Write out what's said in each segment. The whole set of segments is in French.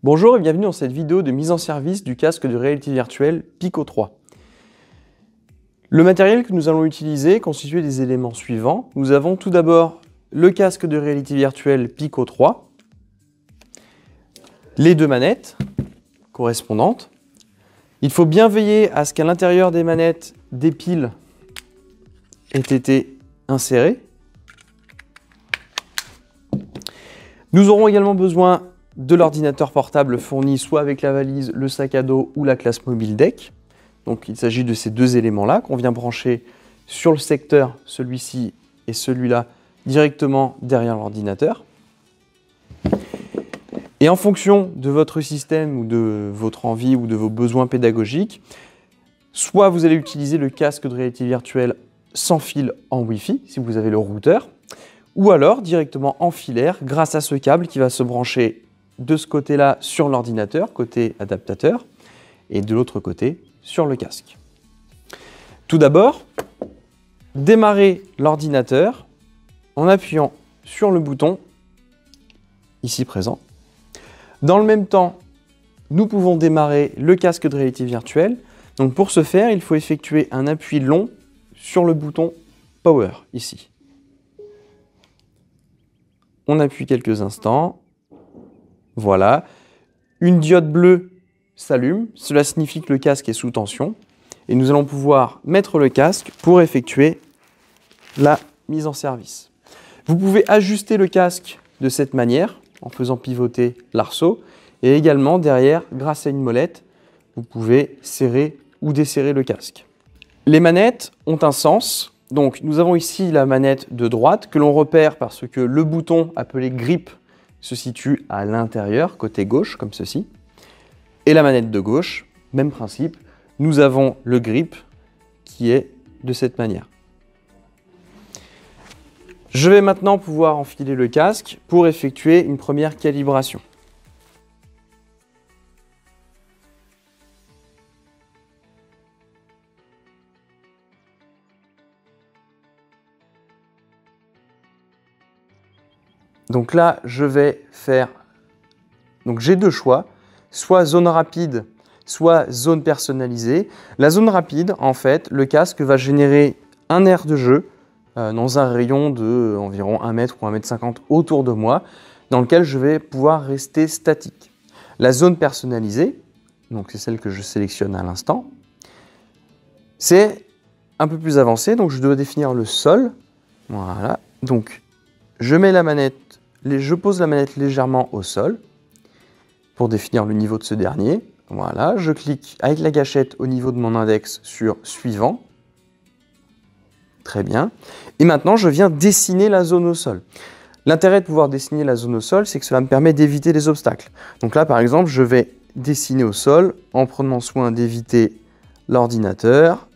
Bonjour et bienvenue dans cette vidéo de mise en service du casque de réalité virtuelle Pico 3. Le matériel que nous allons utiliser constitue des éléments suivants. Nous avons tout d'abord le casque de réalité virtuelle Pico 3, les deux manettes correspondantes. Il faut bien veiller à ce qu'à l'intérieur des manettes, des piles aient été insérées. Nous aurons également besoin de l'ordinateur portable fourni soit avec la valise, le sac à dos ou la classe mobile deck. Donc il s'agit de ces deux éléments-là qu'on vient brancher sur le secteur, celui-ci et celui-là, directement derrière l'ordinateur. Et en fonction de votre système ou de votre envie ou de vos besoins pédagogiques, soit vous allez utiliser le casque de réalité virtuelle sans fil en Wi-Fi, si vous avez le routeur, ou alors directement en filaire grâce à ce câble qui va se brancher de ce côté-là sur l'ordinateur, côté adaptateur, et de l'autre côté sur le casque. Tout d'abord, démarrer l'ordinateur en appuyant sur le bouton ici présent. Dans le même temps, nous pouvons démarrer le casque de réalité virtuelle. Donc pour ce faire, il faut effectuer un appui long sur le bouton Power ici. On appuie quelques instants. Voilà, une diode bleue s'allume, cela signifie que le casque est sous tension et nous allons pouvoir mettre le casque pour effectuer la mise en service. Vous pouvez ajuster le casque de cette manière en faisant pivoter l'arceau et également derrière, grâce à une molette, vous pouvez serrer ou desserrer le casque. Les manettes ont un sens, donc nous avons ici la manette de droite que l'on repère parce que le bouton appelé grip se situe à l'intérieur, côté gauche, comme ceci. Et la manette de gauche, même principe, nous avons le grip qui est de cette manière. Je vais maintenant pouvoir enfiler le casque pour effectuer une première calibration. Donc là, je vais faire... Donc j'ai deux choix, soit zone rapide, soit zone personnalisée. La zone rapide, en fait, le casque va générer un aire de jeu dans un rayon de environ 1 mètre ou 1,50 m autour de moi, dans lequel je vais pouvoir rester statique. La zone personnalisée, donc c'est celle que je sélectionne à l'instant, c'est un peu plus avancé, donc je dois définir le sol. Voilà, donc je mets la manette. Je pose la manette légèrement au sol pour définir le niveau de ce dernier. Voilà, je clique avec la gâchette au niveau de mon index sur Suivant. Très bien. Et maintenant, je viens dessiner la zone au sol. L'intérêt de pouvoir dessiner la zone au sol, c'est que cela me permet d'éviter les obstacles. Donc là, par exemple, je vais dessiner au sol en prenant soin d'éviter l'ordinateur,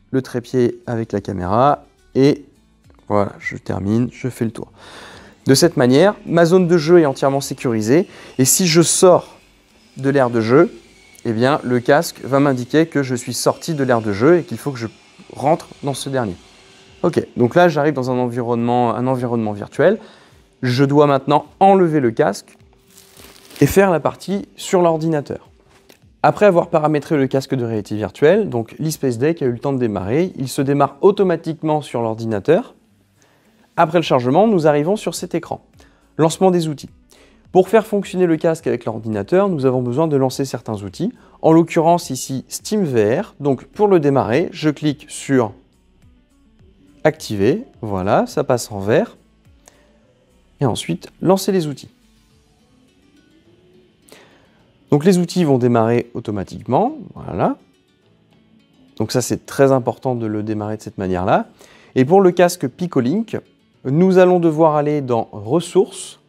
le trépied avec la caméra et voilà, je termine, je fais le tour. De cette manière, ma zone de jeu est entièrement sécurisée et si je sors de l'aire de jeu, eh bien, le casque va m'indiquer que je suis sorti de l'aire de jeu et qu'il faut que je rentre dans ce dernier. Ok, donc là j'arrive dans un environnement virtuel. Je dois maintenant enlever le casque et faire la partie sur l'ordinateur. Après avoir paramétré le casque de réalité virtuelle, donc l'eSpace Deck a eu le temps de démarrer. Il se démarre automatiquement sur l'ordinateur. Après le chargement, nous arrivons sur cet écran. Lancement des outils. Pour faire fonctionner le casque avec l'ordinateur, nous avons besoin de lancer certains outils. En l'occurrence ici SteamVR. Donc pour le démarrer, je clique sur Activer. Voilà, ça passe en vert. Et ensuite, lancer les outils. Donc les outils vont démarrer automatiquement. Voilà. Donc ça, c'est très important de le démarrer de cette manière-là. Et pour le casque Picolink, nous allons devoir aller dans Ressources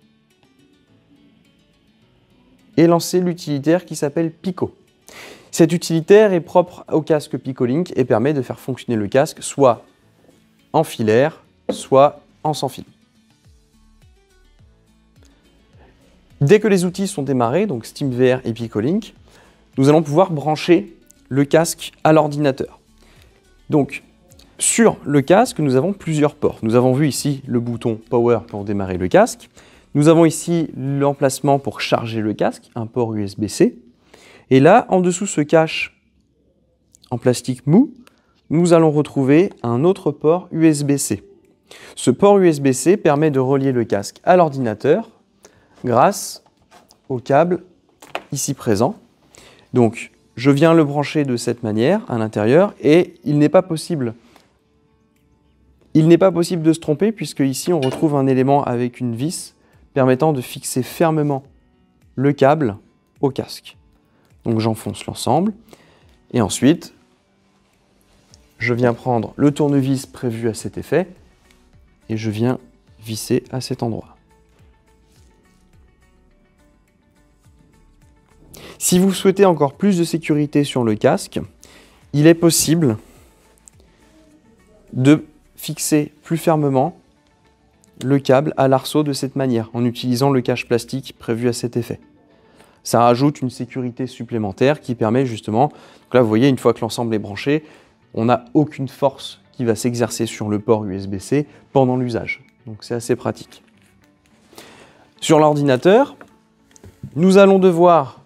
et lancer l'utilitaire qui s'appelle Pico. Cet utilitaire est propre au casque Picolink et permet de faire fonctionner le casque soit en filaire, soit en sans fil. Dès que les outils sont démarrés, donc SteamVR et Picolink, nous allons pouvoir brancher le casque à l'ordinateur. Donc, sur le casque, nous avons plusieurs ports. Nous avons vu ici le bouton Power pour démarrer le casque. Nous avons ici l'emplacement pour charger le casque, un port USB-C. Et là, en dessous se cache, en plastique mou, nous allons retrouver un autre port USB-C. Ce port USB-C permet de relier le casque à l'ordinateur grâce au câble ici présent. Donc, je viens le brancher de cette manière à l'intérieur et il n'est pas possible de se tromper puisque ici on retrouve un élément avec une vis permettant de fixer fermement le câble au casque. Donc j'enfonce l'ensemble et ensuite je viens prendre le tournevis prévu à cet effet et je viens visser à cet endroit. Si vous souhaitez encore plus de sécurité sur le casque, il est possible de fixer plus fermement le câble à l'arceau de cette manière, en utilisant le cache plastique prévu à cet effet. Ça rajoute une sécurité supplémentaire qui permet justement, donc là vous voyez, une fois que l'ensemble est branché, on n'a aucune force qui va s'exercer sur le port USB-C pendant l'usage. Donc c'est assez pratique. Sur l'ordinateur, nous allons devoir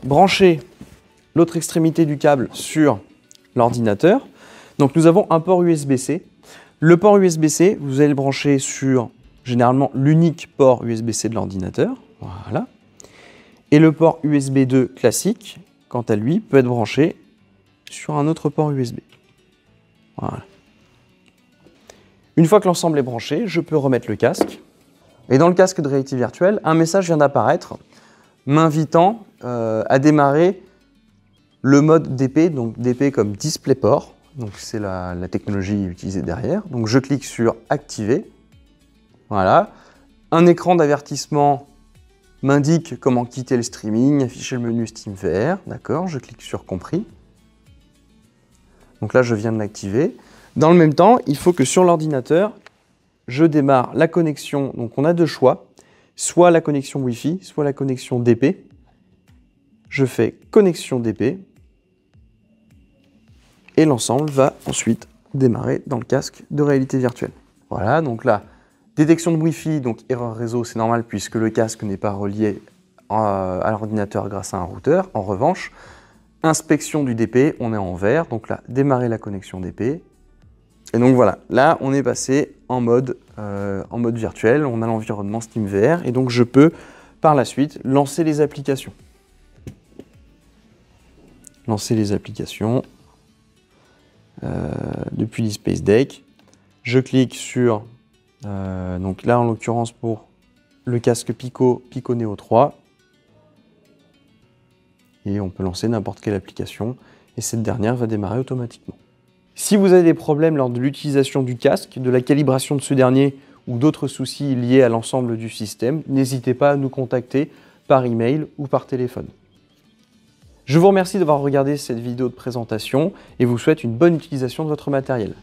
brancher l'autre extrémité du câble sur l'ordinateur. Donc nous avons un port USB-C. Le port USB-C, vous allez le brancher sur généralement l'unique port USB-C de l'ordinateur. Voilà. Et le port USB 2 classique, quant à lui, peut être branché sur un autre port USB. Voilà. Une fois que l'ensemble est branché, je peux remettre le casque. Et dans le casque de réalité virtuelle, un message vient d'apparaître m'invitant à démarrer le mode DP, donc DP comme DisplayPort. Donc c'est la technologie utilisée derrière. Donc je clique sur Activer. Voilà. Un écran d'avertissement m'indique comment quitter le streaming, afficher le menu SteamVR. D'accord, je clique sur Compris. Donc là, je viens de l'activer. Dans le même temps, il faut que sur l'ordinateur, je démarre la connexion. Donc on a deux choix, soit la connexion Wi-Fi, soit la connexion DP. Je fais connexion DP. Et l'ensemble va ensuite démarrer dans le casque de réalité virtuelle. Voilà, donc là, détection de Wi-Fi, donc erreur réseau, c'est normal puisque le casque n'est pas relié à l'ordinateur grâce à un routeur. En revanche, inspection du DP, on est en vert, donc là, démarrer la connexion DP. Et donc voilà, là, on est passé en mode virtuel, on a l'environnement SteamVR, et donc je peux, par la suite, lancer les applications. Lancer les applications. Depuis l'eSpace Deck, je clique sur, donc là en l'occurrence pour le casque Pico Neo 3, et on peut lancer n'importe quelle application, et cette dernière va démarrer automatiquement. Si vous avez des problèmes lors de l'utilisation du casque, de la calibration de ce dernier, ou d'autres soucis liés à l'ensemble du système, n'hésitez pas à nous contacter par email ou par téléphone. Je vous remercie d'avoir regardé cette vidéo de présentation et vous souhaite une bonne utilisation de votre matériel.